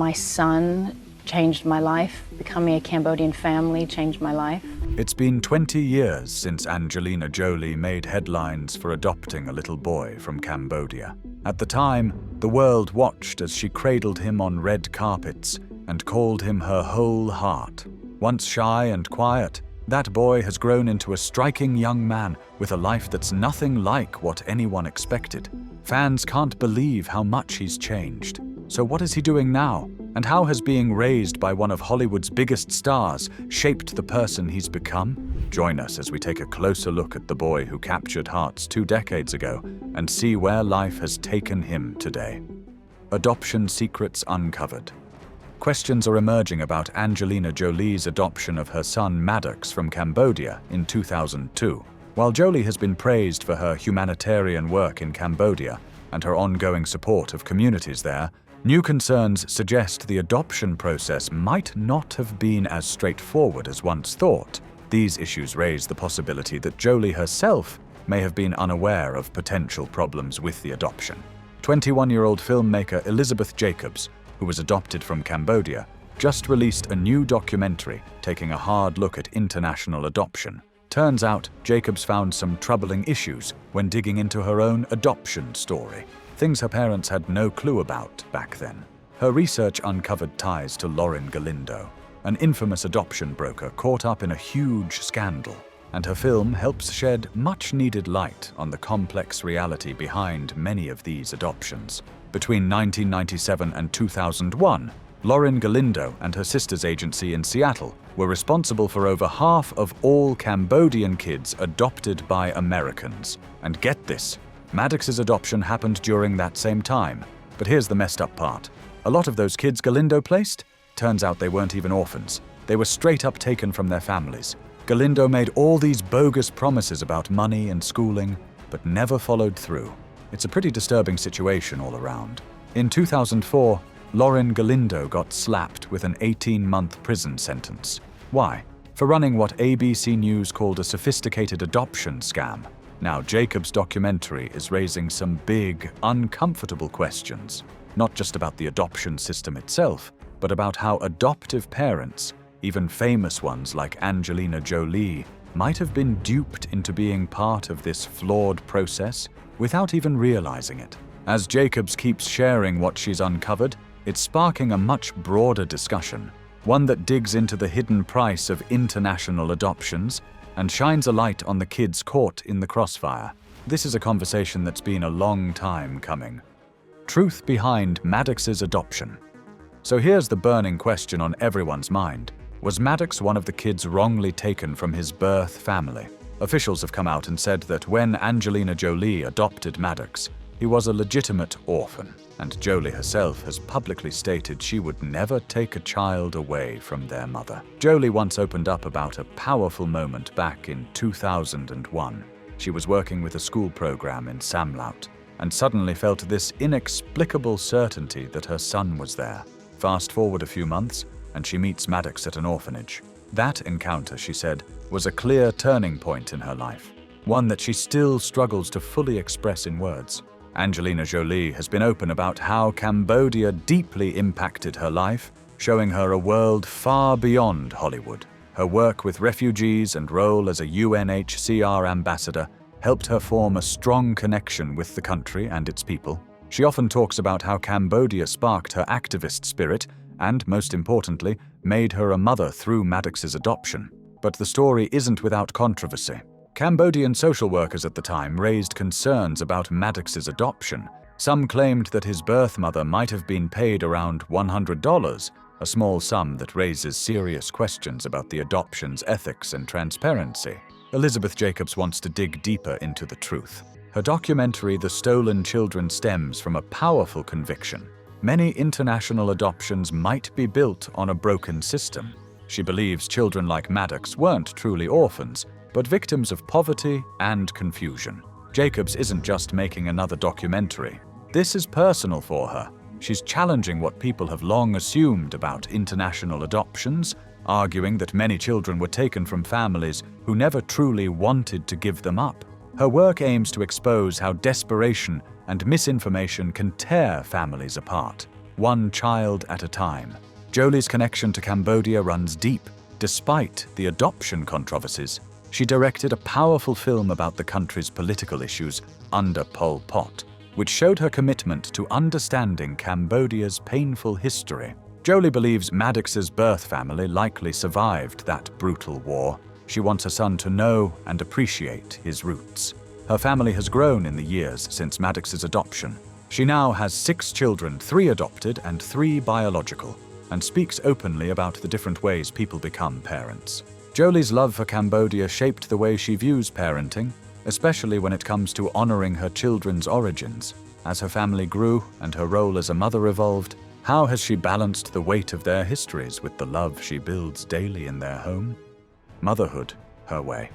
my son changed my life. Becoming a Cambodian family changed my life. It's been 20 years since Angelina Jolie made headlines for adopting a little boy from Cambodia. At the time, the world watched as she cradled him on red carpets and called him her whole heart. Once shy and quiet, that boy has grown into a striking young man with a life that's nothing like what anyone expected. Fans can't believe how much he's changed. So what is he doing now? And how has being raised by one of Hollywood's biggest stars shaped the person he's become? Join us as we take a closer look at the boy who captured hearts 2 decades ago and see where life has taken him today. Adoption secrets uncovered. Questions are emerging about Angelina Jolie's adoption of her son Maddox from Cambodia in 2002. While Jolie has been praised for her humanitarian work in Cambodia and her ongoing support of communities there, new concerns suggest the adoption process might not have been as straightforward as once thought. These issues raise the possibility that Jolie herself may have been unaware of potential problems with the adoption. 21-year-old filmmaker Elizabeth Jacobs, who was adopted from Cambodia, just released a new documentary taking a hard look at international adoption. Turns out, Jacobs found some troubling issues when digging into her own adoption story, things her parents had no clue about back then. Her research uncovered ties to Lauren Galindo, an infamous adoption broker caught up in a huge scandal, and her film helps shed much-needed light on the complex reality behind many of these adoptions. Between 1997 and 2001, Lauren Galindo and her sister's agency in Seattle were responsible for over half of all Cambodian kids adopted by Americans. And get this, Maddox's adoption happened during that same time. But here's the messed up part. A lot of those kids Galindo placed, turns out they weren't even orphans. They were straight up taken from their families. Galindo made all these bogus promises about money and schooling, but never followed through. It's a pretty disturbing situation all around. In 2004, Lauren Galindo got slapped with an 18-month prison sentence. Why? For running what ABC News called a sophisticated adoption scam. Now, Jacob's documentary is raising some big, uncomfortable questions, not just about the adoption system itself, but about how adoptive parents, even famous ones like Angelina Jolie, might have been duped into being part of this flawed process without even realizing it. As Jacobs keeps sharing what she's uncovered, it's sparking a much broader discussion, one that digs into the hidden price of international adoptions and shines a light on the kids caught in the crossfire. This is a conversation that's been a long time coming. Truth behind Maddox's adoption. So here's the burning question on everyone's mind. Was Maddox one of the kids wrongly taken from his birth family? Officials have come out and said that when Angelina Jolie adopted Maddox, he was a legitimate orphan, and Jolie herself has publicly stated she would never take a child away from their mother. Jolie once opened up about a powerful moment back in 2001. She was working with a school program in Samlaut, and suddenly felt this inexplicable certainty that her son was there. Fast forward a few months, and she meets Maddox at an orphanage. That encounter, she said, was a clear turning point in her life, one that she still struggles to fully express in words. Angelina Jolie has been open about how Cambodia deeply impacted her life, showing her a world far beyond Hollywood. Her work with refugees and role as a UNHCR ambassador helped her form a strong connection with the country and its people. She often talks about how Cambodia sparked her activist spirit and, most importantly, made her a mother through Maddox's adoption. But the story isn't without controversy. Cambodian social workers at the time raised concerns about Maddox's adoption. Some claimed that his birth mother might have been paid around $100, a small sum that raises serious questions about the adoption's ethics and transparency. Elizabeth Jacobs wants to dig deeper into the truth. Her documentary, The Stolen Children, stems from a powerful conviction. Many international adoptions might be built on a broken system. She believes children like Maddox weren't truly orphans, but victims of poverty and confusion. Jacobs isn't just making another documentary. This is personal for her. She's challenging what people have long assumed about international adoptions, arguing that many children were taken from families who never truly wanted to give them up. Her work aims to expose how desperation and misinformation can tear families apart. one child at a time. Jolie's connection to Cambodia runs deep. Despite the adoption controversies, she directed a powerful film about the country's political issues under Pol Pot, which showed her commitment to understanding Cambodia's painful history. Jolie believes Maddox's birth family likely survived that brutal war. She wants her son to know and appreciate his roots. Her family has grown in the years since Maddox's adoption. She now has 6 children, 3 adopted and 3 biological, and speaks openly about the different ways people become parents. Jolie's love for Cambodia shaped the way she views parenting, especially when it comes to honoring her children's origins. As her family grew and her role as a mother evolved, how has she balanced the weight of their histories with the love she builds daily in their home? Motherhood, her way.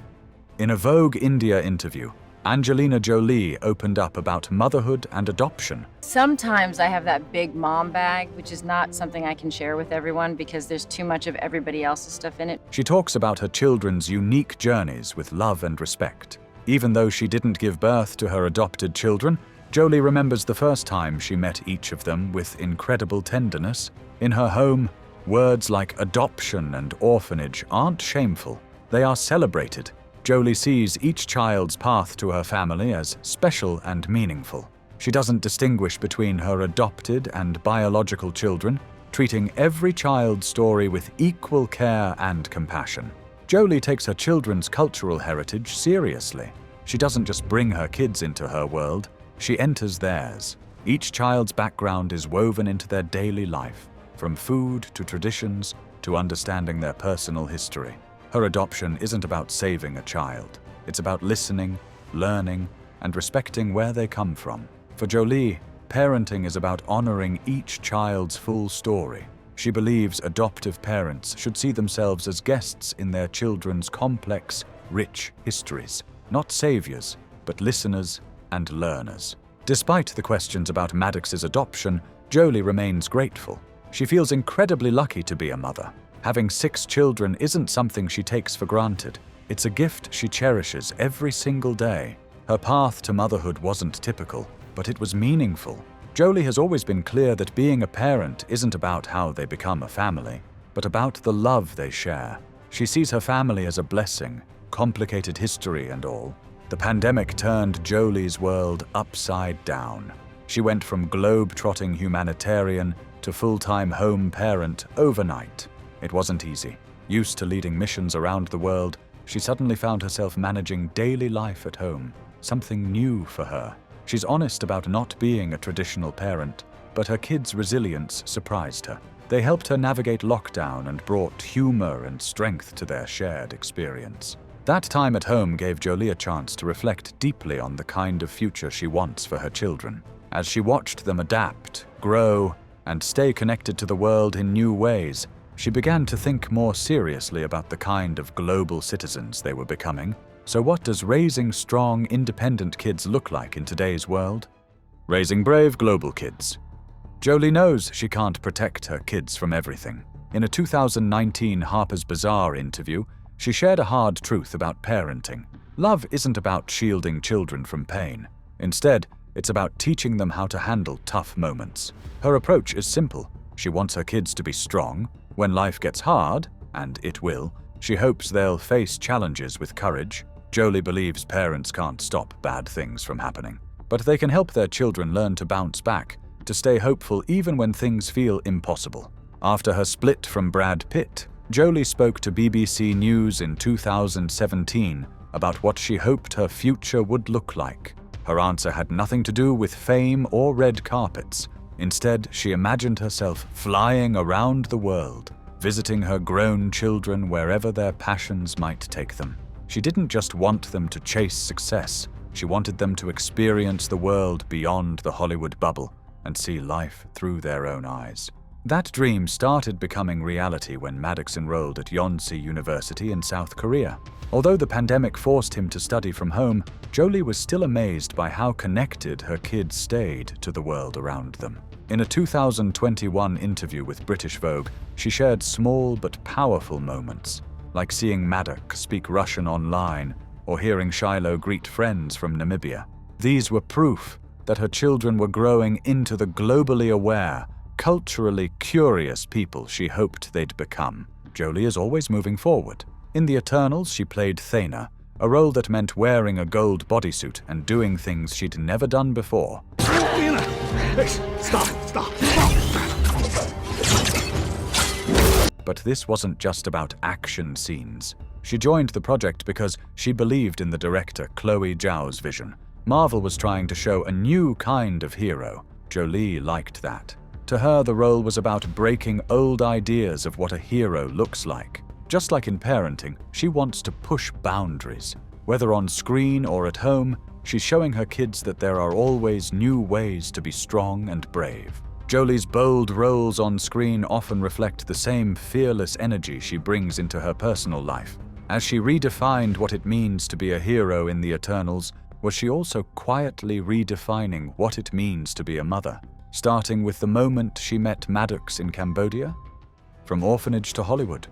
In a Vogue India interview, Angelina Jolie opened up about motherhood and adoption. Sometimes I have that big mom bag, which is not something I can share with everyone because there's too much of everybody else's stuff in it. She talks about her children's unique journeys with love and respect. Even though she didn't give birth to her adopted children, Jolie remembers the first time she met each of them with incredible tenderness. In her home, words like adoption and orphanage aren't shameful. They are celebrated. Jolie sees each child's path to her family as special and meaningful. She doesn't distinguish between her adopted and biological children, treating every child's story with equal care and compassion. Jolie takes her children's cultural heritage seriously. She doesn't just bring her kids into her world, she enters theirs. Each child's background is woven into their daily life, from food to traditions to understanding their personal history. Her adoption isn't about saving a child. It's about listening, learning, and respecting where they come from. For Jolie, parenting is about honoring each child's full story. She believes adoptive parents should see themselves as guests in their children's complex, rich histories, not saviors, but listeners and learners. Despite the questions about Maddox's adoption, Jolie remains grateful. She feels incredibly lucky to be a mother. Having 6 children isn't something she takes for granted. It's a gift she cherishes every single day. Her path to motherhood wasn't typical, but it was meaningful. Jolie has always been clear that being a parent isn't about how they become a family, but about the love they share. She sees her family as a blessing, complicated history and all. The pandemic turned Jolie's world upside down. She went from globe-trotting humanitarian to full-time home parent overnight. It wasn't easy. Used to leading missions around the world, she suddenly found herself managing daily life at home, something new for her. She's honest about not being a traditional parent, but her kids' resilience surprised her. They helped her navigate lockdown and brought humor and strength to their shared experience. That time at home gave Jolie a chance to reflect deeply on the kind of future she wants for her children. As she watched them adapt, grow, and stay connected to the world in new ways, she began to think more seriously about the kind of global citizens they were becoming. So what does raising strong, independent kids look like in today's world? Raising brave global kids. Jolie knows she can't protect her kids from everything. In a 2019 Harper's Bazaar interview, she shared a hard truth about parenting. Love isn't about shielding children from pain. Instead, it's about teaching them how to handle tough moments. Her approach is simple. She wants her kids to be strong. When life gets hard, and it will, she hopes they'll face challenges with courage. Jolie believes parents can't stop bad things from happening, but they can help their children learn to bounce back, to stay hopeful even when things feel impossible. After her split from Brad Pitt, Jolie spoke to BBC News in 2017 about what she hoped her future would look like. Her answer had nothing to do with fame or red carpets. Instead, she imagined herself flying around the world, visiting her grown children wherever their passions might take them. She didn't just want them to chase success, she wanted them to experience the world beyond the Hollywood bubble and see life through their own eyes. That dream started becoming reality when Maddox enrolled at Yonsei University in South Korea. Although the pandemic forced him to study from home, Jolie was still amazed by how connected her kids stayed to the world around them. In a 2021 interview with British Vogue, she shared small but powerful moments, like seeing Maddox speak Russian online or hearing Shiloh greet friends from Namibia. These were proof that her children were growing into the globally aware, culturally curious people she hoped they'd become. Jolie is always moving forward. In The Eternals, she played Thena, a role that meant wearing a gold bodysuit and doing things she'd never done before. Stop. But this wasn't just about action scenes. She joined the project because she believed in the director Chloe Zhao's vision. Marvel was trying to show a new kind of hero. Jolie liked that. To her, the role was about breaking old ideas of what a hero looks like. Just like in parenting, she wants to push boundaries. Whether on screen or at home, she's showing her kids that there are always new ways to be strong and brave. Jolie's bold roles on screen often reflect the same fearless energy she brings into her personal life. As she redefined what it means to be a hero in The Eternals, was she also quietly redefining what it means to be a mother, starting with the moment she met Maddox in Cambodia? From orphanage to Hollywood.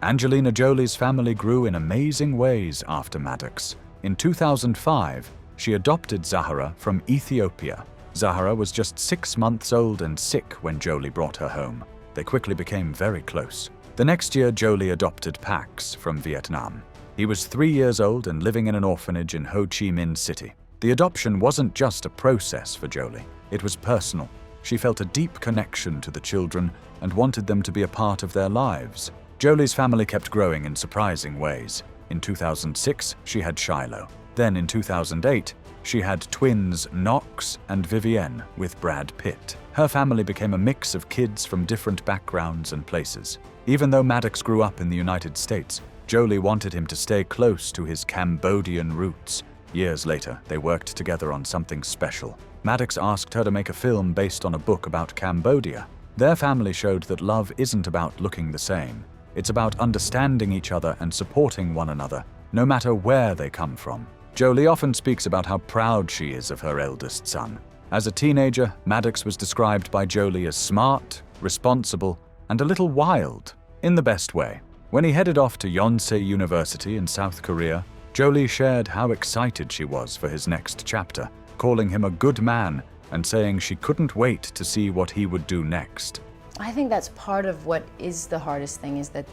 Angelina Jolie's family grew in amazing ways after Maddox. In 2005, she adopted Zahara from Ethiopia. Zahara was just 6 months old and sick when Jolie brought her home. They quickly became very close. The next year, Jolie adopted Pax from Vietnam. He was 3 years old and living in an orphanage in Ho Chi Minh City. The adoption wasn't just a process for Jolie. It was personal. She felt a deep connection to the children and wanted them to be a part of their lives. Jolie's family kept growing in surprising ways. In 2006, she had Shiloh. Then in 2008, she had twins Knox and Vivienne with Brad Pitt. Her family became a mix of kids from different backgrounds and places. Even though Maddox grew up in the United States, Jolie wanted him to stay close to his Cambodian roots. Years later, they worked together on something special. Maddox asked her to make a film based on a book about Cambodia. Their family showed that love isn't about looking the same. It's about understanding each other and supporting one another, no matter where they come from. Jolie often speaks about how proud she is of her eldest son. As a teenager, Maddox was described by Jolie as smart, responsible, and a little wild, in the best way. When he headed off to Yonsei University in South Korea, Jolie shared how excited she was for his next chapter, calling him a good man and saying she couldn't wait to see what he would do next. I think that's part of what is the hardest thing, is that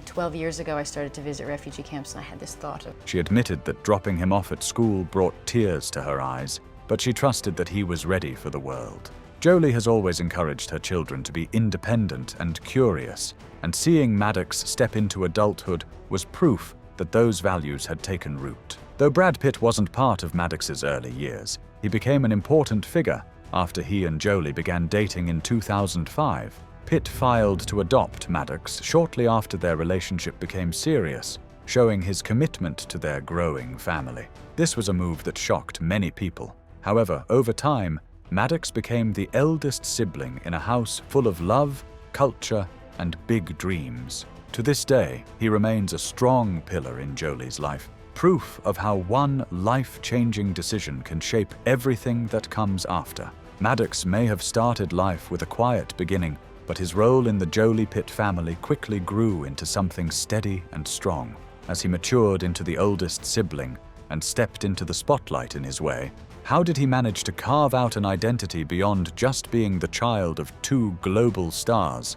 12 years ago I started to visit refugee camps and I had this thought of... She admitted that dropping him off at school brought tears to her eyes, but she trusted that he was ready for the world. Jolie has always encouraged her children to be independent and curious, and seeing Maddox step into adulthood was proof that those values had taken root. Though Brad Pitt wasn't part of Maddox's early years, he became an important figure after he and Jolie began dating in 2005. Pitt filed to adopt Maddox shortly after their relationship became serious, showing his commitment to their growing family. This was a move that shocked many people. However, over time, Maddox became the eldest sibling in a house full of love, culture, and big dreams. To this day, he remains a strong pillar in Jolie's life, proof of how one life-changing decision can shape everything that comes after. Maddox may have started life with a quiet beginning, but his role in the Jolie Pitt family quickly grew into something steady and strong. As he matured into the oldest sibling and stepped into the spotlight in his way, how did he manage to carve out an identity beyond just being the child of 2 global stars?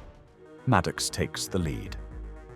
Maddox takes the lead.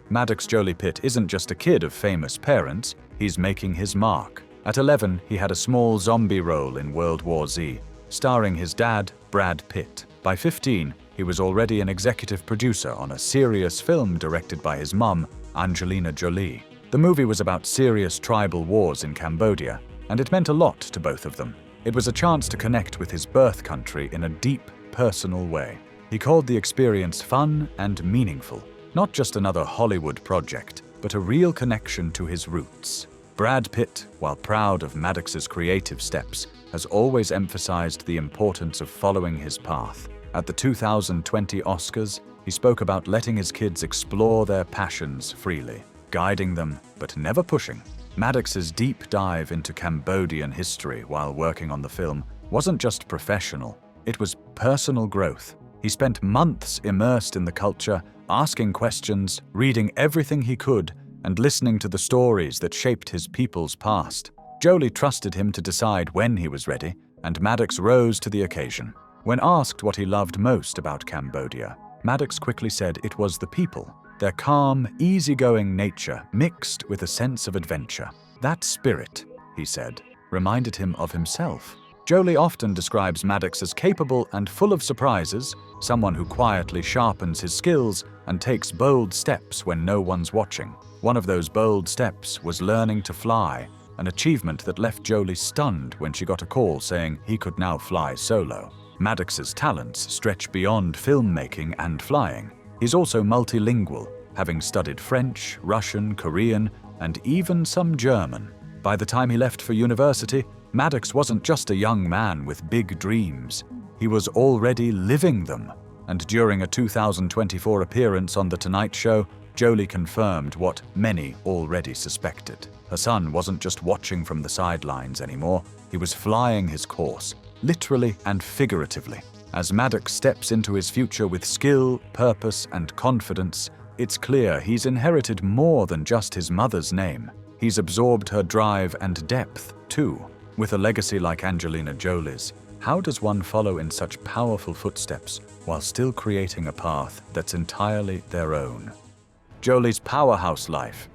Maddox Jolie Pitt isn't just a kid of famous parents, he's making his mark. At 11, he had a small zombie role in World War Z, starring his dad, Brad Pitt. By 15, he was already an executive producer on a serious film directed by his mum, Angelina Jolie. The movie was about serious tribal wars in Cambodia, and it meant a lot to both of them. It was a chance to connect with his birth country in a deep, personal way. He called the experience fun and meaningful, not just another Hollywood project, but a real connection to his roots. Brad Pitt, while proud of Maddox's creative steps, has always emphasized the importance of following his path. At the 2020 Oscars, he spoke about letting his kids explore their passions freely, guiding them, but never pushing. Maddox's deep dive into Cambodian history while working on the film wasn't just professional, it was personal growth. He spent months immersed in the culture, asking questions, reading everything he could, and listening to the stories that shaped his people's past. Jolie trusted him to decide when he was ready, and Maddox rose to the occasion. When asked what he loved most about Cambodia, Maddox quickly said it was the people, their calm, easygoing nature mixed with a sense of adventure. That spirit, he said, reminded him of himself. Jolie often describes Maddox as capable and full of surprises, someone who quietly sharpens his skills and takes bold steps when no one's watching. One of those bold steps was learning to fly, an achievement that left Jolie stunned when she got a call saying he could now fly solo. Maddox's talents stretch beyond filmmaking and flying. He's also multilingual, having studied French, Russian, Korean, and even some German. By the time he left for university, Maddox wasn't just a young man with big dreams. He was already living them. And during a 2024 appearance on The Tonight Show, Jolie confirmed what many already suspected. Her son wasn't just watching from the sidelines anymore, he was flying his course, literally and figuratively. As Maddox steps into his future with skill, purpose, and confidence, it's clear he's inherited more than just his mother's name. He's absorbed her drive and depth, too. With a legacy like Angelina Jolie's, how does one follow in such powerful footsteps while still creating a path that's entirely their own? Jolie's powerhouse life.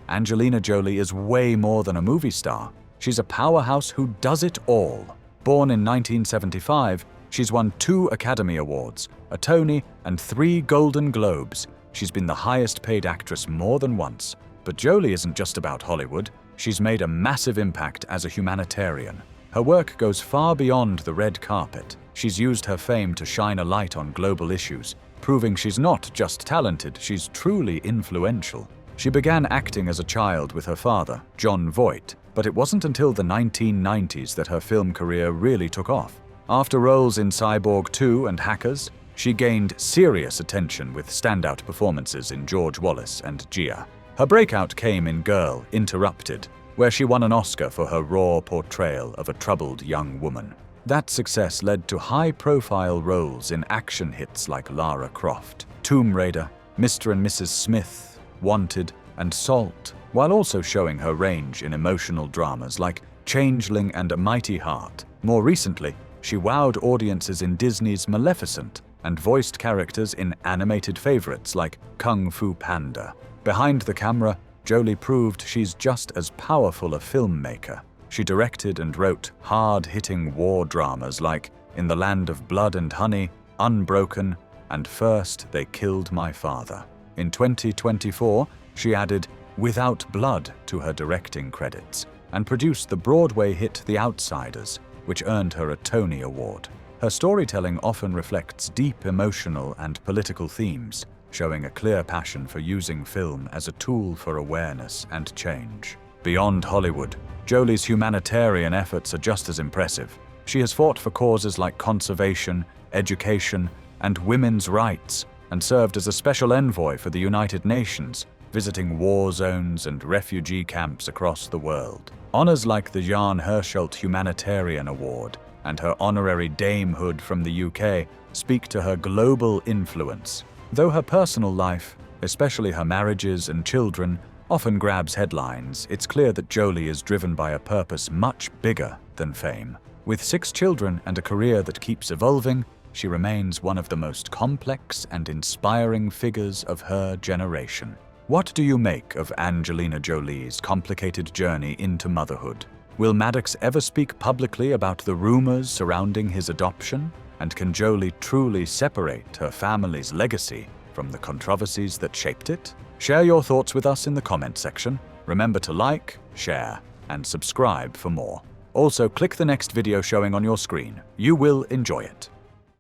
Angelina Jolie is way more than a movie star. She's a powerhouse who does it all. Born in 1975, she's won 2 Academy Awards, a Tony, and 3 Golden Globes. She's been the highest-paid actress more than once. But Jolie isn't just about Hollywood. She's made a massive impact as a humanitarian. Her work goes far beyond the red carpet. She's used her fame to shine a light on global issues, proving she's not just talented, she's truly influential. She began acting as a child with her father, Jon Voight, but it wasn't until the 1990s that her film career really took off. After roles in Cyborg 2 and Hackers, she gained serious attention with standout performances in George Wallace and Gia. Her breakout came in Girl, Interrupted, where she won an Oscar for her raw portrayal of a troubled young woman. That success led to high-profile roles in action hits like Lara Croft, Tomb Raider, Mr. and Mrs. Smith, Wanted, and Salt, while also showing her range in emotional dramas like Changeling and A Mighty Heart. More recently, she wowed audiences in Disney's Maleficent and voiced characters in animated favorites like Kung Fu Panda. Behind the camera, Jolie proved she's just as powerful a filmmaker. She directed and wrote hard-hitting war dramas like In the Land of Blood and Honey, Unbroken, and First They Killed My Father. In 2024, she added Without Blood to her directing credits and produced the Broadway hit The Outsiders, which earned her a Tony Award. Her storytelling often reflects deep emotional and political themes, showing a clear passion for using film as a tool for awareness and change. Beyond Hollywood, Jolie's humanitarian efforts are just as impressive. She has fought for causes like conservation, education, and women's rights, and served as a special envoy for the United Nations, visiting war zones and refugee camps across the world. Honors like the Jan Herschelt Humanitarian Award and her honorary damehood from the UK speak to her global influence. Though her personal life, especially her marriages and children, often grabs headlines, it's clear that Jolie is driven by a purpose much bigger than fame. With 6 children and a career that keeps evolving, she remains one of the most complex and inspiring figures of her generation. What do you make of Angelina Jolie's complicated journey into motherhood? Will Maddox ever speak publicly about the rumors surrounding his adoption? And can Jolie truly separate her family's legacy from the controversies that shaped it? Share your thoughts with us in the comment section. Remember to like, share, and subscribe for more. Also, click the next video showing on your screen. You will enjoy it.